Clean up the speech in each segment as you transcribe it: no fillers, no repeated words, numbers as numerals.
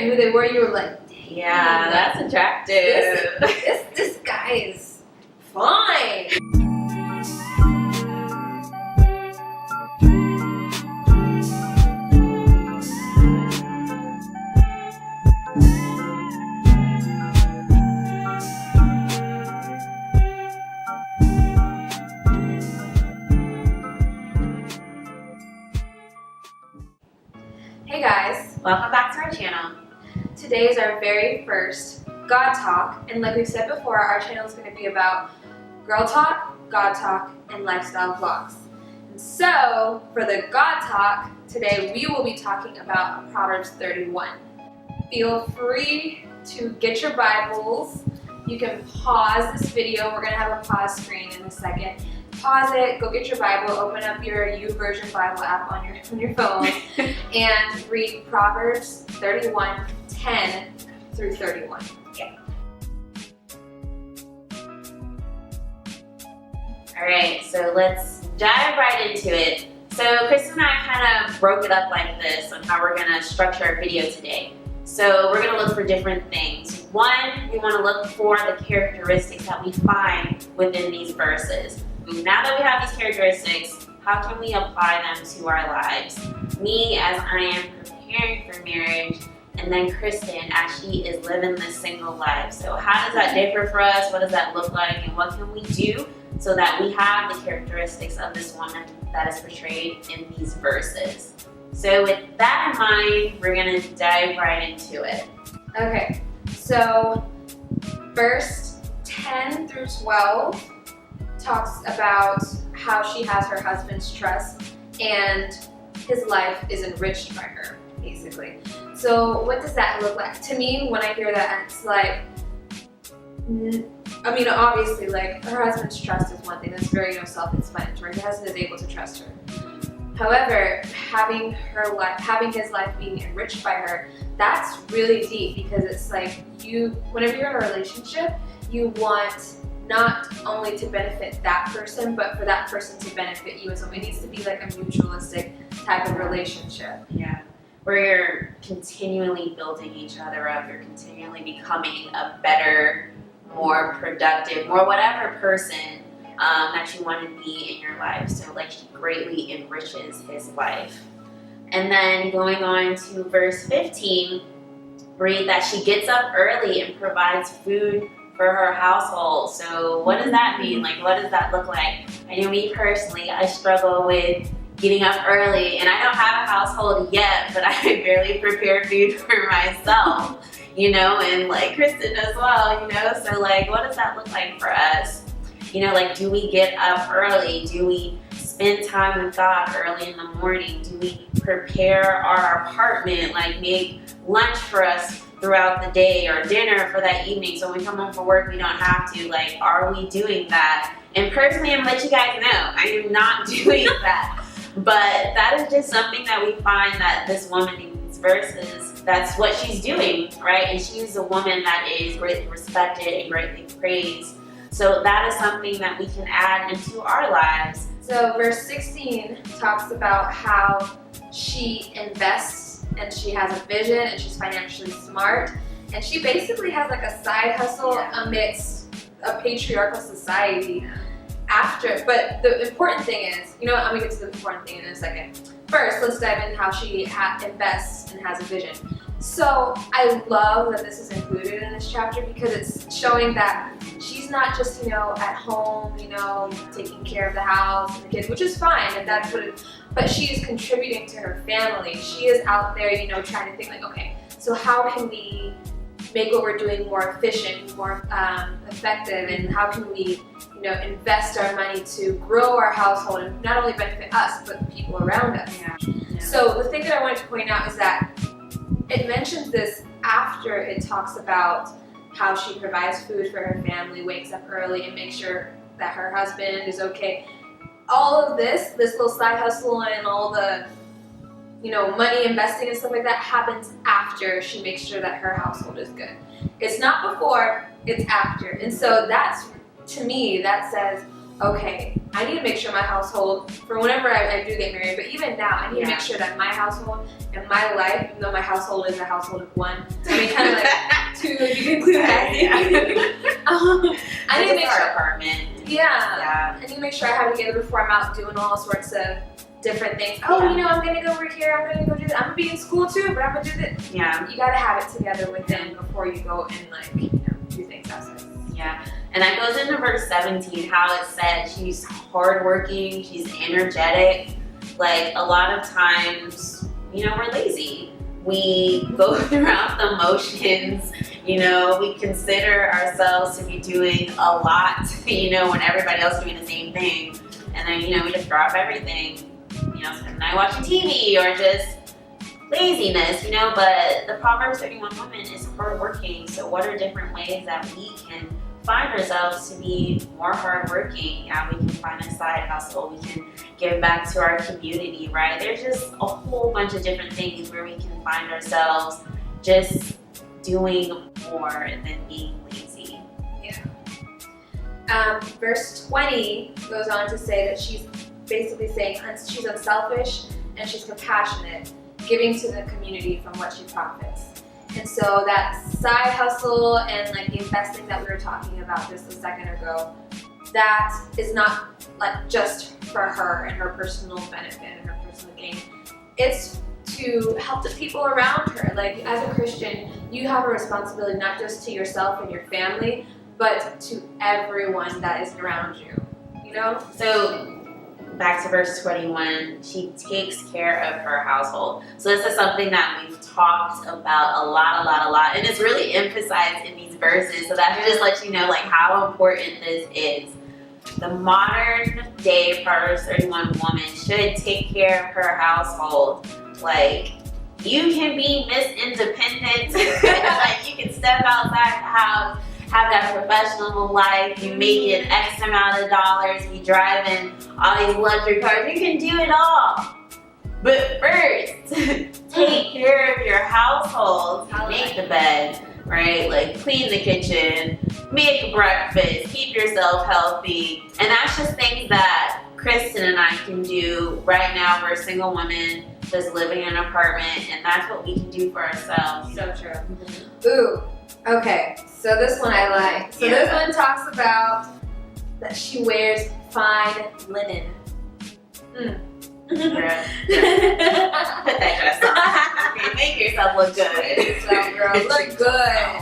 and who they were, you were like, yeah, that's attractive. This guy is fine. Hey guys, Welcome back to our channel. today is our very first God Talk, and like we said before, our channel is going to be about girl talk, God talk, and lifestyle vlogs. And so, for the God Talk, today we will be talking about Proverbs 31. Feel free to get your Bibles. You can pause this video. We're going to have a pause screen in a second. Pause it, go get your Bible, open up your YouVersion Bible app on your phone, and read Proverbs 31, 10 through 31. Yeah. Alright, so let's dive right into it. So Krysten and I kind of broke it up like this on how we're going to structure our video today. So we're going to look for different things. One, we want to look for the characteristics that we find within these verses. Now that we have these characteristics, how can we apply them to our lives? Me, as I am preparing for marriage, and then Krysten, as she is living this single life. So how does that differ for us? What does that look like? And what can we do so that we have the characteristics of this woman that is portrayed in these verses? So with that in mind, we're going to dive right into it. Okay, so verse 10 through 12 talks about how she has her husband's trust and his life is enriched by her, basically. So what does that look like? To me, when I hear that, it's like, I mean, obviously, like, her husband's trust is one thing. That's very, self-explanatory. Her husband is able to trust her. However, having his life being enriched by her, that's really deep, because it's like whenever you're in a relationship, you want not only to benefit that person, but for that person to benefit you as well. It needs to be like a mutualistic type of relationship. Yeah. Where you're continually building each other up, you're continually becoming a better, more productive, more whatever person that you want to be in your life. So like she greatly enriches his life. And then going on to verse 15, read that she gets up early and provides food for her household. So what does that mean? Like, what does that look like? I know me personally, I struggle with getting up early, and I don't have a household yet, but I barely prepare food for myself, and like Krysten as well, so like, what does that look like for us? Like, do we get up early? Do we spend time with God early in the morning? Do we prepare our apartment, like make lunch for us throughout the day, or dinner for that evening, so when we come home from work we don't have to? Like, are we doing that? And personally, I'm gonna let you guys know, I am not doing that. But that is just something that we find that this woman in these verses, that's what she's doing, right? And she's a woman that is greatly respected and greatly praised. So that is something that we can add into our lives. So verse 16 talks about how she invests and she has a vision and she's financially smart. And she basically has like a side hustle amidst a patriarchal society. But the important thing is, I'm gonna get to the important thing in a second. First, let's dive in how she invests and has a vision. So I love that this is included in this chapter, because it's showing that she's not just, at home, taking care of the house and the kids, which is fine if that's what it is, but she is contributing to her family. She is out there, trying to think like, okay, so how can we make what we're doing more efficient, more effective, and how can we, invest our money to grow our household and not only benefit us, but the people around us. Yeah. So the thing that I wanted to point out is that it mentions this after it talks about how she provides food for her family, wakes up early, and makes sure that her husband is okay. All of this little side hustle and all the, money investing and stuff like that happens after she makes sure that her household is good. It's not before, it's after. And so that's, to me, that says, okay, I need to make sure my household, for whenever I do get married, but even now, I need to make sure that my household and my life, even though my household is a household of one, I mean, kind of like two, if you include Azzy. I need to make sure. Apartment. Yeah. I need to make sure I have it together before I'm out doing all sorts of different things. Oh, you know, I'm gonna go work here. I'm gonna go do this. I'm gonna be in school too, but I'm gonna do this. Yeah. You gotta have it together with them before you go and like, you know, do things outside. Yeah. And that goes into verse 17, how it said she's hardworking, she's energetic. Like a lot of times, you know, we're lazy. We go throughout the motions, you know, we consider ourselves to be doing a lot, you know, when everybody else is doing the same thing. And then, you know, we just drop everything, you know, spend the night watching TV or just laziness, you know. But the Proverbs 31 woman is hardworking. So what are different ways that we can find ourselves to be more hardworking? Yeah, we can find a side hustle. We can give back to our community, right? There's just a whole bunch of different things where we can find ourselves just doing more than being lazy. Yeah. Verse 20 goes on to say that she's basically saying she's unselfish and she's compassionate, giving to the community from what she profits. And so that side hustle and like the investing that we were talking about just a second ago, that is not like just for her and her personal benefit and her personal gain. It's to help the people around her. Like as a Christian, you have a responsibility not just to yourself and your family, but to everyone that is around you, you know? So back to verse 21, she takes care of her household. So this is something that we've talked about a lot, and it's really emphasized in these verses. So that just lets you know like how important this is. The modern day Proverbs 31 woman should take care of her household. Like you can be Miss Independent, like you can step outside the house, have that professional life, you making X amount of dollars, you driving all these luxury cars, you can do it all. But first, take care of your household, make the bed, right? Like clean the kitchen, make breakfast, keep yourself healthy. And that's just things that Krysten and I can do right now. We're single women just living in an apartment, and that's what we can do for ourselves. So true. Mm-hmm. Ooh. Okay, so this one I like. So this one talks about that she wears fine linen. Put that dress on. Okay, make yourself look good. Make yourself, girl. Look good.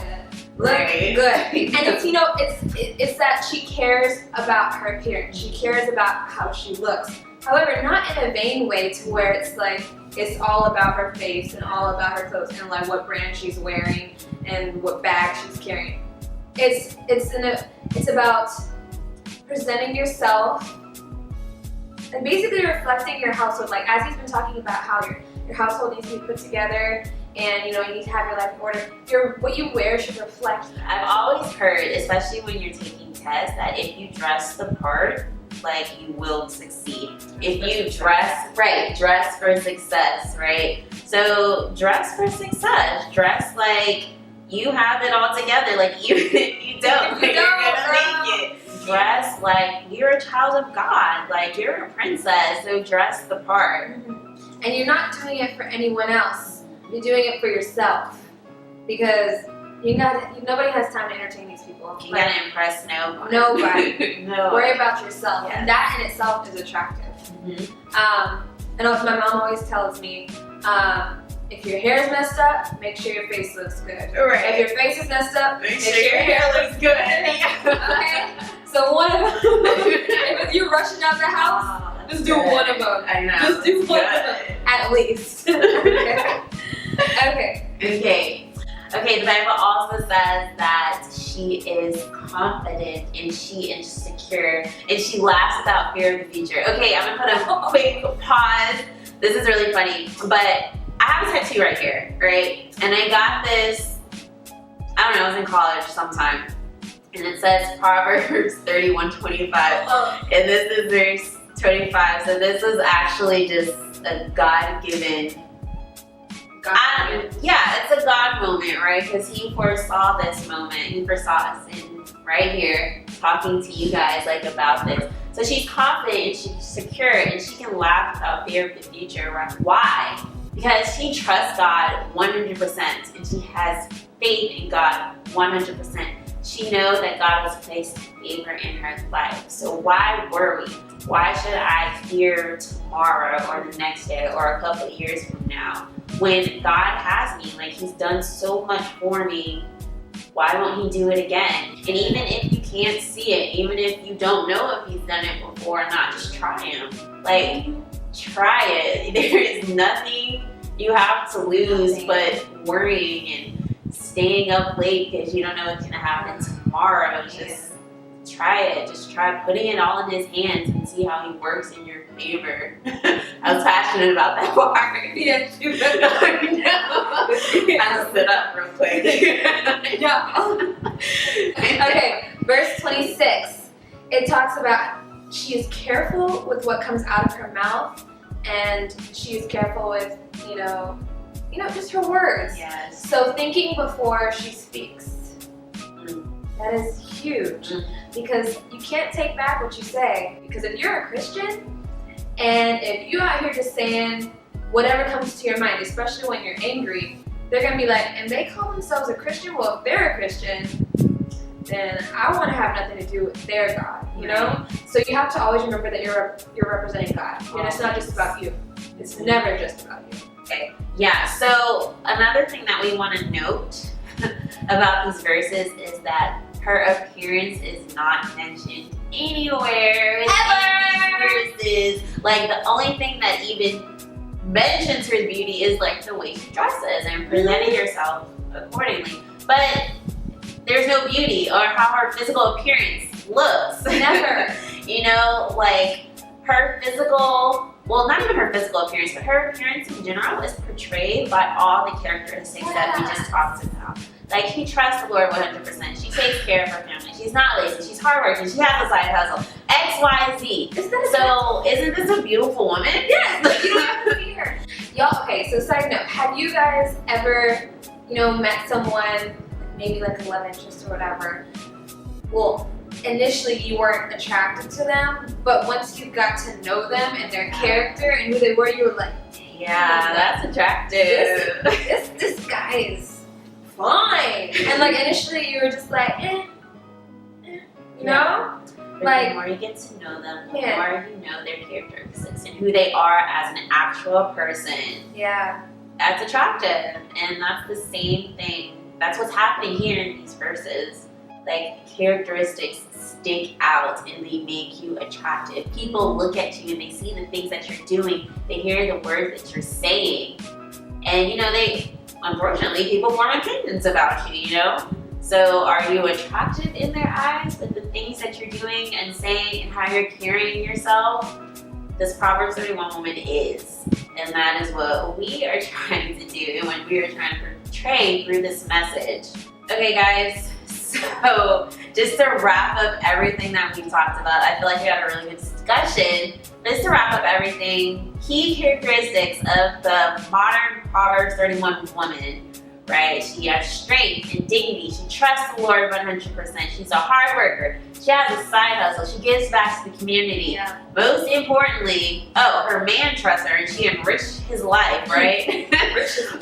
Look good. And it's, you know, it's that she cares about her appearance. She cares about how she looks. However, not in a vain way to where it's like it's all about her face and all about her clothes and like what brand she's wearing and what bag she's carrying. It's about presenting yourself and basically reflecting your household. Like Azzy's been talking about how your household needs to be put together and you know you need to have your life in order. What you wear should reflect that. I've always heard, especially when you're taking tests, that if you dress the part, like you will succeed. If you dress for success, right? So dress for success. Dress like you have it all together. Like you don't. You're gonna make it. Dress like you're a child of God. Like you're a princess. So dress the part. Mm-hmm. And you're not doing it for anyone else. You're doing it for yourself because nobody has time to entertain these people. You gotta impress nobody. No. Worry about yourself. Yes. And that in itself is attractive. Mm-hmm. And also my mom always tells me, if your hair is messed up, make sure your face looks good. Right. If your face is messed up, make sure your hair looks good. Okay? So one of them, if you're rushing out the house, just do one of them. I know. Just do one of them. At least. Okay. Okay, the Bible also says that she is confident and she is secure and she laughs without fear of the future. Okay, I'm gonna put a quick pause. This is really funny, but I have a tattoo right here, right? And I got this, I don't know, I was in college sometime. And it says Proverbs 31:25. And this is verse 25. So this is actually just a God-given it's a God moment, right? Because he foresaw this moment. He foresaw us in right here. talking to you guys like about this. So she's confident and she's secure and she can laugh without fear of the future. Right? Why? Because she trusts God 100% and she has faith in God 100%. She knows that God has placed favor in her life. So why worry? Why should I fear tomorrow or the next day or a couple of years from now? When God has me, like He's done so much for me, why won't He do it again? And even if you can't see it, even if you don't know if He's done it before or not, just try Him. Like, try it. There is nothing you have to lose but worrying and staying up late because you don't know what's going to happen tomorrow. Just try it. Just try putting it all in His hands and see how He works in your favor. I was passionate about that part. Yeah, I just sit up real quick. Okay, verse 26. It talks about she is careful with what comes out of her mouth, and she is careful with, just her words. Yes. So thinking before she speaks. That is huge, because you can't take back what you say. Because if you're a Christian, and if you're out here just saying whatever comes to your mind, especially when you're angry, they're gonna be like, and they call themselves a Christian. Well, if they're a Christian, then I want to have nothing to do with their God, you know? So you have to always remember that you're representing God. And it's not just about you. It's never just about you. Okay. Yeah, so another thing that we want to note about these verses is that her appearance is not mentioned anywhere in these verses. Like, the only thing that even mentions her beauty is like the way she dresses and presenting herself accordingly. But there's no beauty or how her physical appearance looks. Never. Like her physical, well, not even her physical appearance, but her appearance in general is portrayed by all the characteristics that we just talked about. Like, she trusts the Lord 100%. She takes care of her family. She's not lazy. She's hardworking. She has a side hustle. X, Y, Z. Isn't this a beautiful woman? Yes. You don't have to be her. Y'all, okay, so side note. Have you guys ever, met someone, maybe like a love interest or whatever? Well, initially you weren't attracted to them, but once you got to know them and their character and who they were, you were like, yeah, that's attractive. This guy is fine. And like initially you were just like, But like, the more you get to know them, the more you know their characteristics and who they are as an actual person. Yeah. That's attractive. And that's the same thing. That's what's happening here in these verses. Like, characteristics stick out and they make you attractive. People look at you and they see the things that you're doing. They hear the words that you're saying. And, unfortunately, people form opinions about you, So are you attractive in their eyes with the things that you're doing and saying and how you're carrying yourself? This Proverbs 31 woman is. And that is what we are trying to do and what we are trying to portray through this message. Okay, guys. So just to wrap up everything that we've talked about, I feel like we had a really good discussion. Just to wrap up everything, key characteristics of the modern Proverbs 31 woman, right? She has strength and dignity. She trusts the Lord 100%. She's a hard worker. She has a side hustle. She gives back to the community. Yeah. Most importantly, her man trusts her and she enriched his life, right?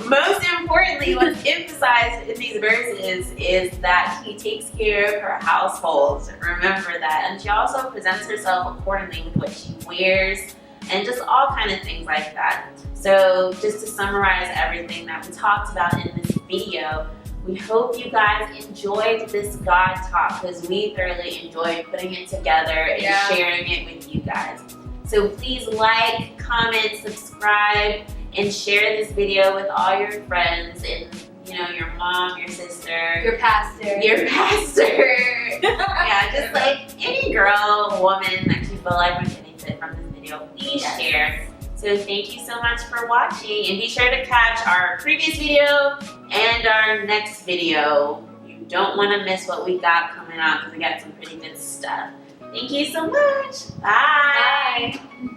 Most importantly, what's emphasized in these verses is that he takes care of her household. Remember that. And she also presents herself accordingly with what she wears and just all kind of things like that. So just to summarize everything that we talked about in this video, we hope you guys enjoyed this God Talk because we thoroughly enjoyed putting it together and sharing it with you guys. So please like, comment, subscribe, and share this video with all your friends and your mom, your sister, your pastor. Yeah, just like any girl, woman that you feel like would benefit from this video, please share. So thank you so much for watching, and be sure to catch our previous video and our next video. You don't want to miss what we got coming out because we got some pretty good stuff. Thank you so much. Bye. Bye.